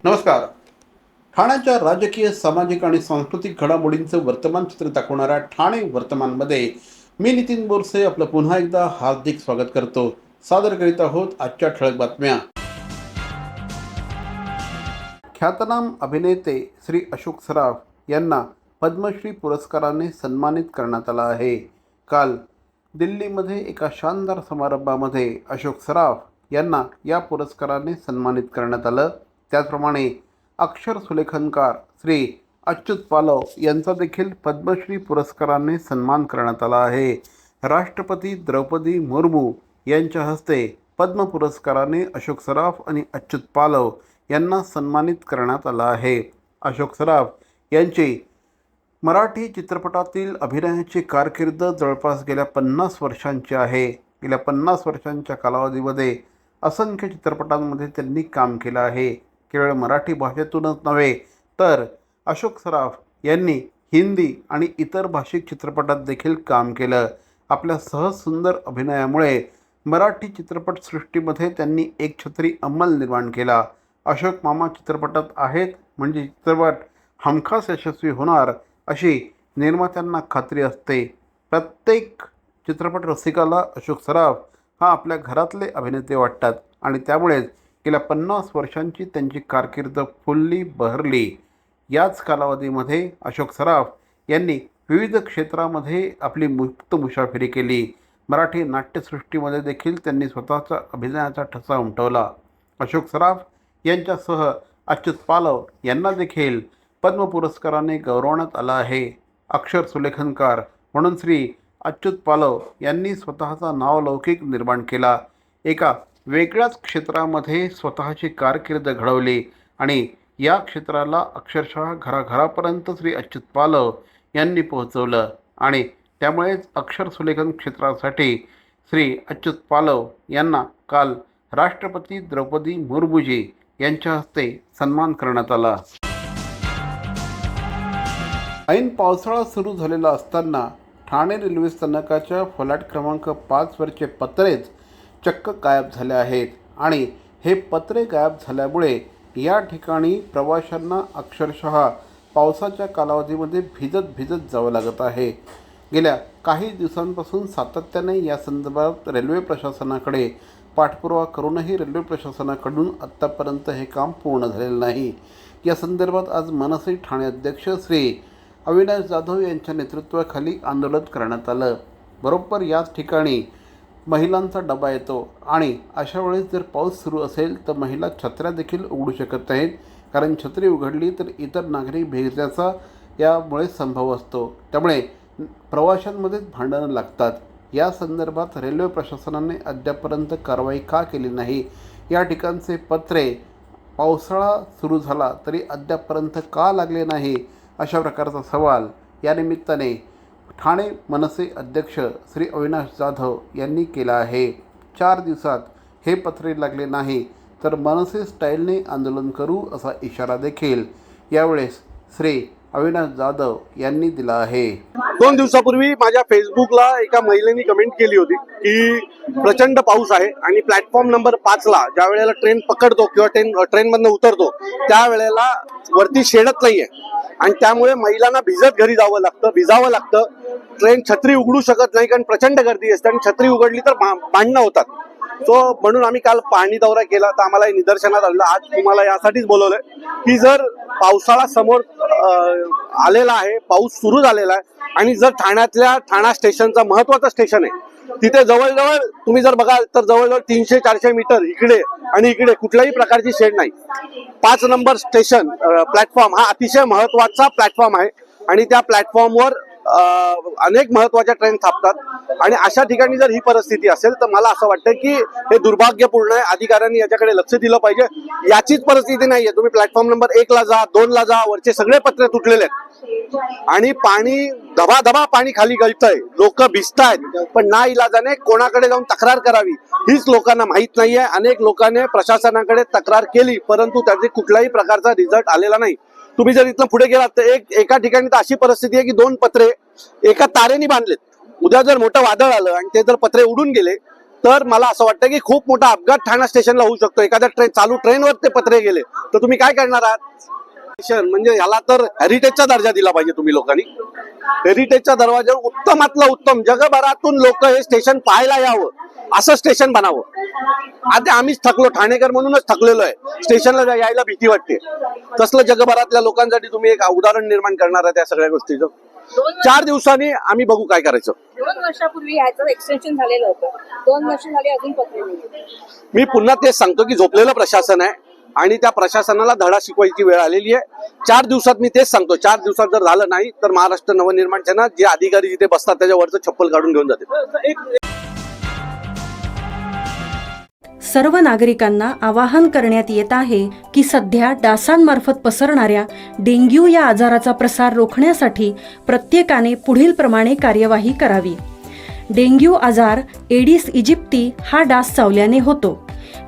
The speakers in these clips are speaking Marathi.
नमस्कार. ठाण्याच्या राजकीय, सामाजिक आणि सांस्कृतिक घडामोडींचं वर्तमान चित्र दाखवणाऱ्या ठाणे वर्तमानमध्ये मी नितीन बोरसे आपलं पुन्हा एकदा हार्दिक स्वागत करतो. सादर करीत आहोत आजच्या ठळक बातम्या. ख्यातनाम अभिनेते श्री अशोक सराफ यांना पद्मश्री पुरस्काराने सन्मानित करण्यात आलं आहे. काल दिल्लीमध्ये एका शानदार समारंभामध्ये अशोक सराफ यांना या पुरस्काराने सन्मानित करण्यात आलं. त्याचप्रमाणे अक्षर सुलेखनकार श्री अच्युत पालव यांचा देखील पद्मश्री पुरस्काराने सन्मान करण्यात आला आहे. राष्ट्रपती द्रौपदी मुर्मू यांच्या हस्ते पद्म पुरस्काराने अशोक सराफ आणि अच्युत पालव यांना सन्मानित करण्यात आलं आहे. अशोक सराफ यांची मराठी चित्रपटातील अभिनयाची कारकीर्द जवळपास गेल्या 50 वर्षांची आहे. गेल्या 50 वर्षांच्या कालावधीमध्ये असंख्य चित्रपटांमध्ये त्यांनी काम केलं आहे. केवळ मराठी भाषेतूनच नव्हे तर अशोक सराफ यांनी हिंदी आणि इतर भाषिक चित्रपटात देखील काम केलं. आपल्या सहज सुंदर अभिनयामुळे मराठी चित्रपटसृष्टीमध्ये त्यांनी एक छत्री अंमल निर्माण केला. अशोक मामा चित्रपटात आहेत म्हणजे चित्रपट हमखास यशस्वी होणार अशी निर्मात्यांना खात्री असते. प्रत्येक चित्रपट रसिकाला अशोक सराफ हा आपल्या घरातले अभिनेते वाटतात आणि त्यामुळेच गेल्या 50 वर्षांची त्यांची कारकीर्द फुलली बहरली. याच कालावधीमध्ये अशोक सराफ यांनी विविध क्षेत्रामध्ये आपली मुक्त मुसाफिरी केली. मराठी नाट्यसृष्टीमध्ये देखील त्यांनी स्वतःचा अभिनयाचा ठसा उमटवला. अशोक सराफ यांच्यासह अच्युत पालव यांना देखील पद्म पुरस्काराने गौरवण्यात आलं आहे. अक्षर सुलेखनकार म्हणून श्री अच्युत पालव यांनी स्वतःचा नावलौकिक निर्माण केला. एका वेगळ्याच क्षेत्रामध्ये स्वतःची कारकीर्द घडवली आणि या क्षेत्राला अक्षरशः घराघरापर्यंत श्री अच्युत पालव यांनी पोहोचवलं आणि त्यामुळेच अक्षर सुलेखन क्षेत्रासाठी श्री अच्युत पालव यांना काल राष्ट्रपती द्रौपदी मुर्मूजी यांच्या हस्ते सन्मान करण्यात आला. ऐन पावसाळा सुरू झालेला असताना ठाणे रेल्वे स्थानकाच्या फलाट क्रमांक 5 वरचे पत्रेच चक्क गायब झाले आहेत आणि हे पत्रे गायब झाल्यामुळे या ठिकाणी प्रवाशांना अक्षरशः पावसाच्या कालावधीमध्ये भिजत जावं लागत आहे. गेल्या काही दिवसांपासून सातत्याने या संदर्भात रेल्वे प्रशासनाकडे पाठपुरावा करूनही रेल्वे प्रशासनाकडून आत्तापर्यंत हे काम पूर्ण झालेलं नाही. या संदर्भात आज मनसे ठाणे अध्यक्ष श्री अविनाश जाधव यांच्या नेतृत्वाखाली आंदोलन करण्यात आलं. बरोबर याच ठिकाणी महिलांचा डबा येतो आणि अशा वेळेस जर पाऊस सुरू असेल तर महिला छत्र्या देखील उघडू शकत नाहीत, कारण छत्री उघडली तर इतर नागरिक भिजण्याचा यामुळे संभव असतो. त्यामुळे प्रवाशांमध्येच भांडणं लागतात. या संदर्भात रेल्वे प्रशासनाने अद्यापर्यंत कारवाई का केली नाही? या ठिकाणचे पत्रे पावसाळा सुरू झाला तरी अद्यापर्यंत का लागले नाही? अशा प्रकारचा सवाल या निमित्ताने ठाणे मनसे अध्यक्ष श्री अविनाश जाधव यांनी केला आहे. 4 दिवसात हे पत्रे लागले नाही तर मनसे स्टाईलने आंदोलन करू असा इशारा देखील यावेळेस श्री अविनाश जाधव यांनी दिला आहे. 2 दिवसापूर्वी माझ्या फेसबुकला एका महिलेने कमेंट केली होती की प्रचंड पाऊस आहे आणि प्लॅटफॉर्म नंबर 5ला ज्या वेळेला ट्रेन पकडतो किंवा ट्रेनमधनं उतरतो त्यावेळेला वरती शेडत नाहीये आणि त्यामुळे महिलांना भिजत घरी भिजावं लागतं. ट्रेन छत्री उघडू शकत नाही कारण प्रचंड गर्दी असते आणि छत्री उघडली तर भांडणं होतात. म्हणून आम्ही काल पाहणी दौरा केला तर आम्हाला निदर्शनात आलं. आज तुम्हाला यासाठीच बोलवलंय की जर पावसाळा समोर आलेला आहे, पाऊस सुरू झालेला आहे आणि जर ठाणा स्टेशनचा महत्वाचं स्टेशन आहे तिथे जवळजवळ तुम्ही जर बघाल तर जवळजवळ 300-400 मीटर इकडे आणि इकडे कुठल्याही प्रकारची शेड नाही. 5 नंबर स्टेशन प्लॅटफॉर्म हा अतिशय महत्वाचा प्लॅटफॉर्म आहे आणि त्या प्लॅटफॉर्मवर अनेक महत्वाच्या ट्रेन थांबतात आणि अशा ठिकाणी जर ही परिस्थिती असेल तर मला असं वाटतं की हे दुर्भाग्यपूर्ण आहे. अधिकाऱ्यांनी याच्याकडे लक्ष दिलं पाहिजे. याचीच परिस्थिती नाहीये. तुम्ही प्लॅटफॉर्म नंबर 1ला जा, 2ला जा, वरचे सगळे पत्रे तुटलेले आहेत आणि पाणी धबाधबा पाणी खाली गळतंय, लोक भिजतायत, पण ना इलाजाने कोणाकडे जाऊन तक्रार करावी हीच लोकांना माहित नाहीये. अनेक लोकांनी प्रशासनाकडे तक्रार केली परंतु त्याचे कुठल्याही प्रकारचा रिझल्ट आलेला नाही. तुम्ही जर इथनं पुढे गेलात तर एका ठिकाणी तर अशी परिस्थिती आहे की 2 पत्रे एका तारेने बांधलेत. उद्या जर मोठं वादळ आलं आणि ते जर पत्रे उडून गेले तर मला असं वाटतं की खूप मोठा अपघात ठाणा स्टेशनला होऊ शकतो. एखाद्या चालू ट्रेनवर ते पत्रे गेले तर तुम्ही काय करणार आहात? स्टेशन म्हणजे ह्याला तर हेरिटेजचा दर्जा दिला पाहिजे तुम्ही लोकांनी. हेरिटेजच्या दरवाज्यावर उत्तमातलं उत्तम जगभरातून लोक हे स्टेशन पाहायला यावं असं स्टेशन बनावं. आता आम्हीच थकलो, ठाणेकर म्हणूनच थकलेलो आहे. स्टेशनला यायला भीती वाटते. कसलं जगभरातल्या लोकांसाठी तुम्ही एक उदाहरण निर्माण करणार आहे त्या सगळ्या गोष्टीचं? 4 दिवसांनी आम्ही बघू काय करायचं. 2 वर्षापूर्वी ह्याचं एक्सटेन्शन झालेलं होतं. 2 वर्ष झाली अजून पत्र नाही. मी पुन्हा तेच सांगतो की झोपलेलं प्रशासन आहे आणि त्या प्रशासनाला धडा शिकवायची वेळ आलेली आहे. 4 दिवसात मी तेच सांगतो, 4 दिवसात जर झालं नाही तर महाराष्ट्र नवनिर्माण सेना जे अधिकारी जिथे बसतात त्याच्यावरचं चप्पल काढून घेऊन जाते. सर्व नागरिकांना आवाहन करण्यात येत आहे की सध्या डासांमार्फत पसरणाऱ्या डेंग्यू या आजाराचा प्रसार रोखण्यासाठी प्रत्येकाने पुढीलप्रमाणे कार्यवाही करावी. डेंग्यू आजार एडिस इजिप्ती हा डास चावल्याने होतो.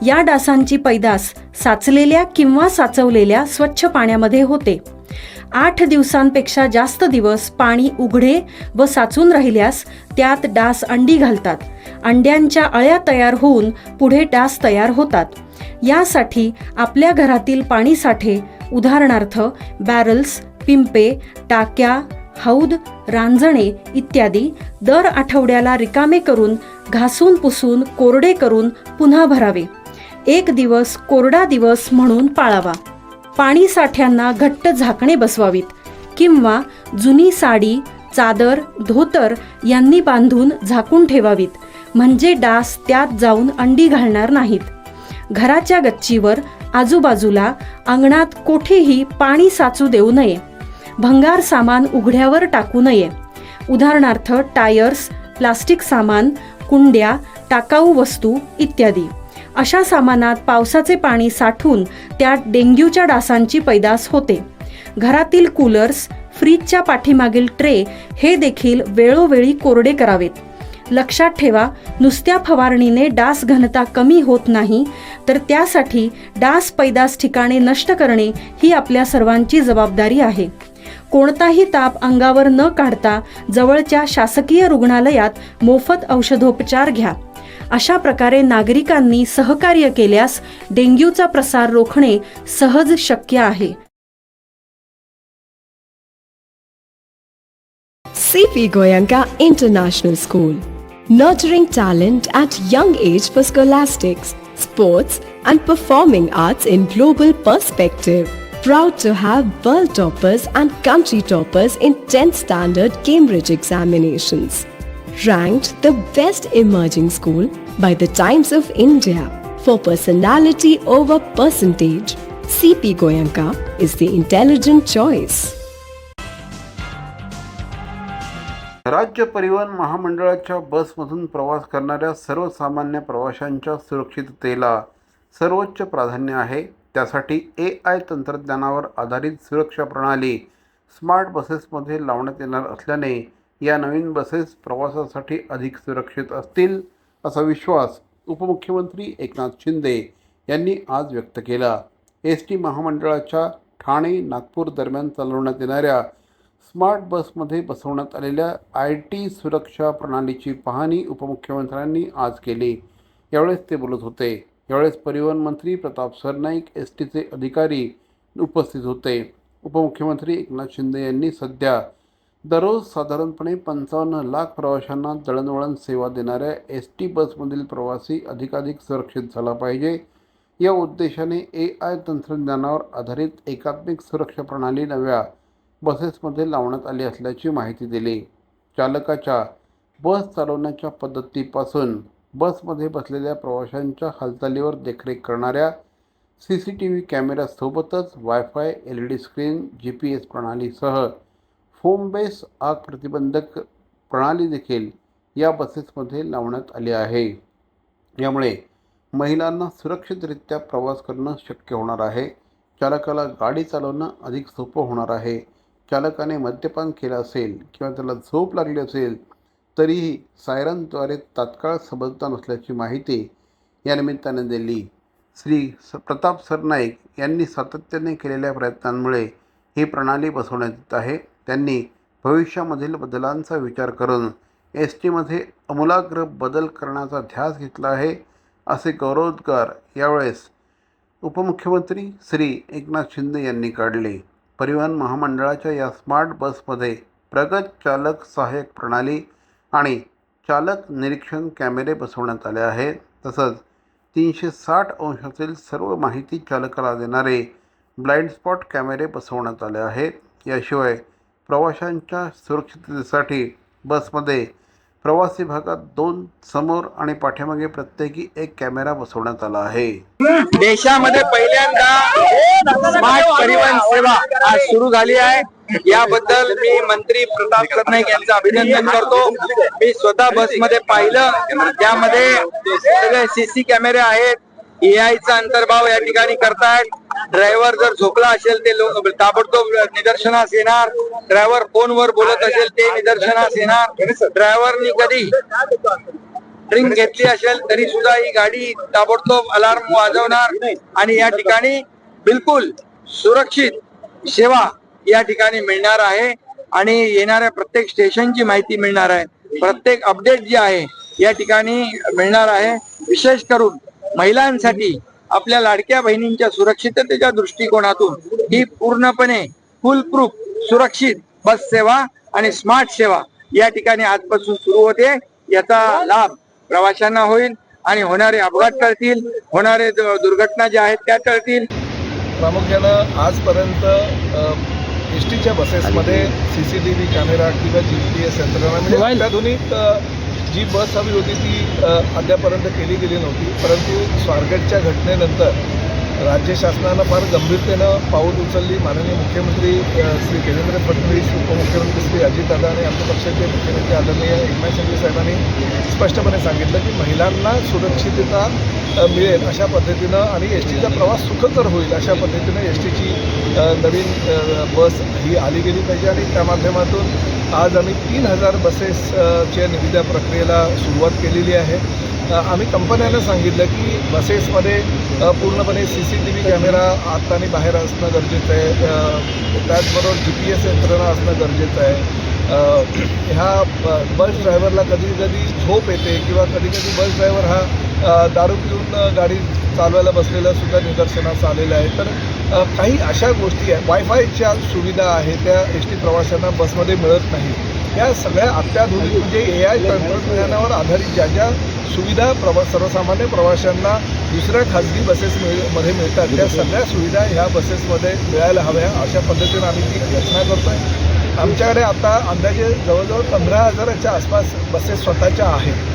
या डासांची पैदास साचलेल्या किंवा साचवलेल्या स्वच्छ पाण्यामध्ये होते. 8 दिवसांपेक्षा जास्त दिवस पाणी उघडे व साचून राहिल्यास त्यात डास अंडी घालतात. अंड्यांच्या अळ्या तयार होऊन पुढे डास तयार होतात. यासाठी आपल्या घरातील पाणीसाठे उदाहरणार्थ बॅरल्स, पिंपे, टाक्या, हौद, रांजणे इत्यादी दर आठवड्याला रिकामे करून घासून पुसून कोरडे करून पुन्हा भरावे. 1 दिवस कोरडा दिवस म्हणून पाळावा. पाणी साठ्यांना घट्ट झाकणे बसवावीत किंवा जुनी साडी, चादर, धोतर यांनी बांधून झाकून ठेवावीत, म्हणजे डास त्यात जाऊन अंडी घालणार नाहीत. घराच्या गच्चीवर, आजूबाजूला, अंगणात कोठेही पाणी साचू देऊ नये. भंगार सामान उघड्यावर टाकू नये. उदाहरणार्थ टायर्स, प्लास्टिक सामान, कुंड्या, टाकाऊ वस्तू इत्यादी. अशा सामानात पावसाचे पाणी साठून त्यात डेंग्यूच्या डासांची पैदास होते. घरातील कूलर्स, फ्रीजच्या पाठीमागील ट्रे हे देखील वेळोवेळी कोरडे करावेत. लक्षात ठेवा, नुसत्या फवारणीने डास घनता कमी होत नाही, तर त्यासाठी डास पैदास ठिकाणे नष्ट करणे ही आपल्या सर्वांची जबाबदारी आहे. कोणताही ताप अंगावर न काढता जवळच्या शासकीय रुग्णालयात मोफत औषधोपचार घ्या. अशा प्रकारे नागरिकांनी सहकार्य केल्यास डेंग्यूचा प्रसार रोखणे सहज शक्य आहे. C.P. Goenka International School, nurturing talent at young age for scholastics, sports and performing arts in global perspective. Proud to have world toppers and country toppers in 10th standard Cambridge examinations. Ranked the best emerging school by the Times of India for personality over percentage. C.P. Goenka is the intelligent choice. राज्य परिवहन महामंडळाच्या बसमधून प्रवास करणाऱ्या सर्वसामान्य प्रवाशांच्या सुरक्षिततेला सर्वोच्च प्राधान्य आहे. त्यासाठी AI तंत्रज्ञानावर आधारित सुरक्षा प्रणाली स्मार्ट बसेसमध्ये लावण्यात येणार असल्याने या नवीन बसेस प्रवासासाठी अधिक सुरक्षित असतील, असा विश्वास उपमुख्यमंत्री एकनाथ शिंदे यांनी आज व्यक्त केला. ST महामंडळाच्या ठाणे नागपूर दरम्यान चालवण्यात येणाऱ्या स्मार्ट बसमध्ये बसवण्यात आलेल्या IT सुरक्षा प्रणालीची पाहणी उपमुख्यमंत्र्यांनी आज केली. यावेळेस ते बोलत होते. यावेळेस परिवहन मंत्री प्रताप सरनाईक, STचे अधिकारी उपस्थित होते. उपमुख्यमंत्री एकनाथ शिंदे यांनी सध्या दररोज साधारणपणे 55 लाख प्रवाशांना दळणवळण सेवा देणाऱ्या ST बसमधील प्रवासी अधिकाधिक सुरक्षित झाला पाहिजे या उद्देशाने AI तंत्रज्ञानावर आधारित एकात्मिक सुरक्षा प्रणाली नव्या बसेसमध्ये लावण्यात आली असल्याची माहिती दिली. चालकाच्या बस चालवण्याच्या पद्धतीपासून बसमध्ये बसलेल्या प्रवाशांच्या हालचालीवर देखरेख करणाऱ्या CCTV कॅमेऱ्यासोबतच वायफाय, LED स्क्रीन, GPS प्रणालीसह फोम बेस आग प्रतिबंधक प्रणाली देखील या बसेसमध्ये लावण्यात आली आहे. यामुळे महिलांना सुरक्षितरित्या प्रवास करणं शक्य होणार आहे. चालकाला गाडी चालवणं अधिक सोपं होणार आहे. चालकाने मद्यपान केलं असेल किंवा त्याला झोप लागली असेल तरीही सायरनद्वारे तात्काळ समजता नसल्याची माहिती या निमित्ताने दिली. प्रताप सरनाईक यांनी सातत्याने केलेल्या प्रयत्नांमुळे ही प्रणाली बसवण्यात येत आहे. त्यांनी भविष्यामधील बदलांचा विचार करून एस टीमध्ये आमूलाग्र बदल करण्याचा ध्यास घेतला आहे, असे गौरवोद्गार यावेळेस उपमुख्यमंत्री श्री एकनाथ शिंदे यांनी काढले. परिवहन महामंडळाच्या या स्मार्ट बसमध्ये प्रगत चालक सहाय्यक प्रणाली आणि चालक निरीक्षण कॅमेरे बसवण्यात आले आहेत. तसंच 360 अंशातील सर्व माहिती चालकाला देणारे ब्लाइंड स्पॉट कॅमेरे बसवण्यात आले आहेत. याशिवाय प्रवाशांच्या सुरक्षिततेसाठी बसमध्ये प्रवासी भागात 2 समोर आणि पाठीमागे प्रत्येकी 1 कॅमेरा बसवण्यात आला आहे. देशामध्ये पहिल्यांदा स्मार्ट परिवहन सेवा आज सुरू झाली आहे. याबद्दल मी मंत्री प्रताप सरनाईक यांचं अभिनंदन करतो. मी स्वतः बसमध्ये पाहिलं, त्यामध्ये सगळे सीसी कॅमेरे आहेत. AI चा अंतर्भाव या ठिकाणी करतायत. ड्रायव्हर जर झोपला असेल ते ताबडतोब निदर्शनास येणार. ड्रायव्हर फोनवर बोलत असेल ते निदर्शनास येणार. ड्रायव्हरनी कधी ड्रिंक घेतली असेल तरी सुद्धा ही गाडी ताबडतोब अलार्म वाजवणार आणि या ठिकाणी बिलकुल सुरक्षित सेवा या ठिकाणी मिळणार आहे आणि येणाऱ्या प्रत्येक स्टेशनची माहिती मिळणार आहे. प्रत्येक अपडेट जे आहे या ठिकाणी मिळणार आहे. विशेष करून महिलांसाठी आपल्या लाडक्या बहिणींच्या सुरक्षिततेच्या दृष्टिकोनातून ही पूर्णपणे फुलप्रूफ सुरक्षित बस सेवा आणि स्मार्ट सेवा या ठिकाणी आजपासून सुरू होते. याचा लाभ प्रवाशांना होईल आणि होणारे अपघात टळतील, होणारे दुर्घटना ज्या आहेत त्या टळतील. प्रामुख्यानं आजपर्यंत एसटीच्या बसेसमध्ये CCTV कॅमेरा किंवा GPS यंत्रणा म्हणजे अत्याधुनिक जी बस हवी होती ती अद्यापर्यंत केली गेली नव्हती. परंतु स्वारगेटच्या घटनेनंतर राज्य शासनानं फार गंभीरतेनं पाऊल उचलली. माननीय मुख्यमंत्री श्री देवेंद्र फडणवीस, उपमुख्यमंत्री श्री अजितदादा आणि आमच्या पक्षाचे मुख्यमंत्री आदरणीय एकनाथ शिंदे साहेबांनी स्पष्टपणे सांगितलं की महिलांना सुरक्षितता मिळेल अशा पद्धतीनं आणि एसटीचा प्रवास सुखकर होईल अशा पद्धतीनं एसटीची नवीन बस ही आली गेली पाहिजे आणि त्या माध्यमातून आज आम्ही 3000 बसेसच्या निविदा प्रक्रियेला सुरुवात केलेली आहे. आम्ही कंपन्यांना सांगितलं की बसेसमध्ये पूर्णपणे CCTV कॅमेरा आत आणि बाहेर असणं गरजेचं आहे. त्याचबरोबर GPS यंत्रणा असणं गरजेचं आहे. ह्या बस ड्रायव्हरला कधी कधी झोप येते किंवा कधी कधी बस ड्रायव्हर हा दारू पिऊन गाडी चालवायला बसलेला सुद्धा निदर्शनास आलेला आहे. तर काही अशा गोष्टी आहे. वायफायच्या सुविधा आहेत त्या एसटी प्रवाशांना बसमध्ये मिळत नाही. या सगळ्या अत्याधुनिक म्हणजे AI तंत्रज्ञानावर आधारित ज्या ज्या सुविधा सर्वसामान्य प्रवाशांना दुसऱ्या खाजगी बसेसमध्ये मिळतात त्या सगळ्या सुविधा ह्या बसेसमध्ये मिळायला हव्या अशा पद्धतीनं आम्ही ती रचना करतोय. आमच्याकडे आता अंदाजे जवळजवळ 15,000च्या आसपास बसेस स्वतःच्या आहेत.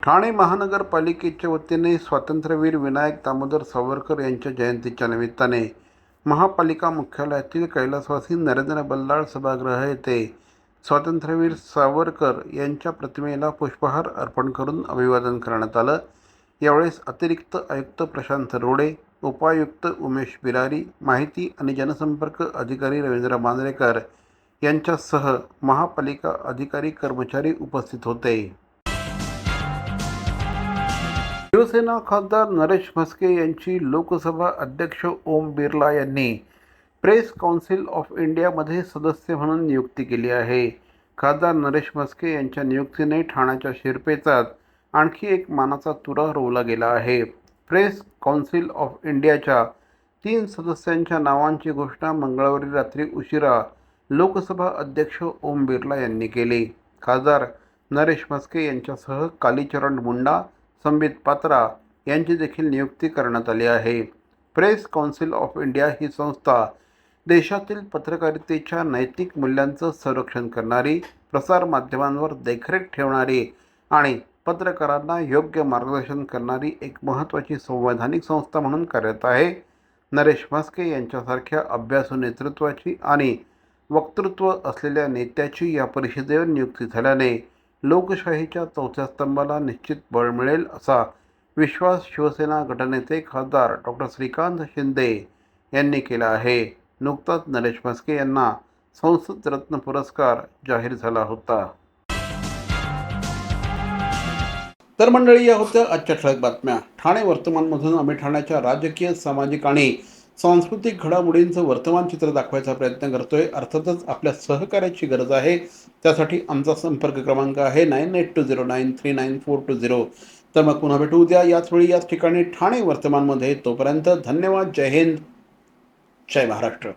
ठाणे महानगरपालिकेच्या वतीने स्वातंत्र्यवीर विनायक दामोदर सावरकर यांच्या जयंतीच्या निमित्ताने महापालिका मुख्यालयातील कैलासवासी नरेंद्र बल्लाळ सभागृह येथे स्वातंत्र्यवीर सावरकर यांच्या प्रतिमेला पुष्पहार अर्पण करून अभिवादन करण्यात आलं. यावेळेस अतिरिक्त आयुक्त प्रशांत रोडे, उपायुक्त उमेश बिरारी, माहिती आणि जनसंपर्क अधिकारी रवींद्र मांजरेकर यांच्यासह महापालिका अधिकारी कर्मचारी उपस्थित होते. शिवसेना खासदार नरेश म्हस्के यांची लोकसभा अध्यक्ष ओम बिर्ला यांनी प्रेस काउन्सिल ऑफ इंडियामध्ये सदस्य म्हणून नियुक्ती केली आहे. खासदार नरेश म्हस्के यांच्या नियुक्तीने ठाण्याच्या शिरपेचात आणखी एक मानाचा तुरा रोवला गेला आहे. प्रेस काउन्सिल ऑफ इंडियाच्या 3 सदस्यांच्या नावांची घोषणा मंगळवारी रात्री उशिरा लोकसभा अध्यक्ष ओम बिर्ला यांनी केली. खासदार नरेश म्हस्के यांच्यासह कालीचरण मुंडा, संबित पात्रा यांची देखील नियुक्ती करण्यात आली आहे. प्रेस काउन्सिल ऑफ इंडिया ही संस्था देशातील पत्रकारितेच्या नैतिक मूल्यांचं संरक्षण करणारी, प्रसारमाध्यमांवर देखरेख ठेवणारी आणि पत्रकारांना योग्य मार्गदर्शन करणारी एक महत्त्वाची संवैधानिक संस्था म्हणून कार्यरत आहे. नरेश म्हस्के यांच्यासारख्या अभ्यासू नेतृत्वाची आणि वक्तृत्व असलेल्या नेत्याची या परिषदेवर नियुक्ती झाल्याने लोकशाहीच्या 4थ्या स्तंभाला निश्चित बळ मिळेल असा विश्वास शिवसेना गटनेते खासदार डॉक्टर श्रीकांत शिंदे यांनी केला आहे. नुकताच नरेश म्हस्के यांना संसद रत्न पुरस्कार जाहीर झाला होता. तर मंडळी, या होत्या आजच्या ठळक बातम्या. ठाणे वर्तमानमधून आम्ही ठाण्याच्या राजकीय, सामाजिक आणि सांस्कृतिक घडामोडींचं वर्तमान चित्र दाखवायचा प्रयत्न करतोय. अर्थातच आपल्या सहकार्याची गरज आहे. त्यासाठी आमचा संपर्क क्रमांक आहे 9820939420. तर मग पुन्हा भेटू उद्या याच वेळी याच ठिकाणी ठाणे वर्तमानमध्ये. तोपर्यंत धन्यवाद. जय हिंद, जय महाराष्ट्र.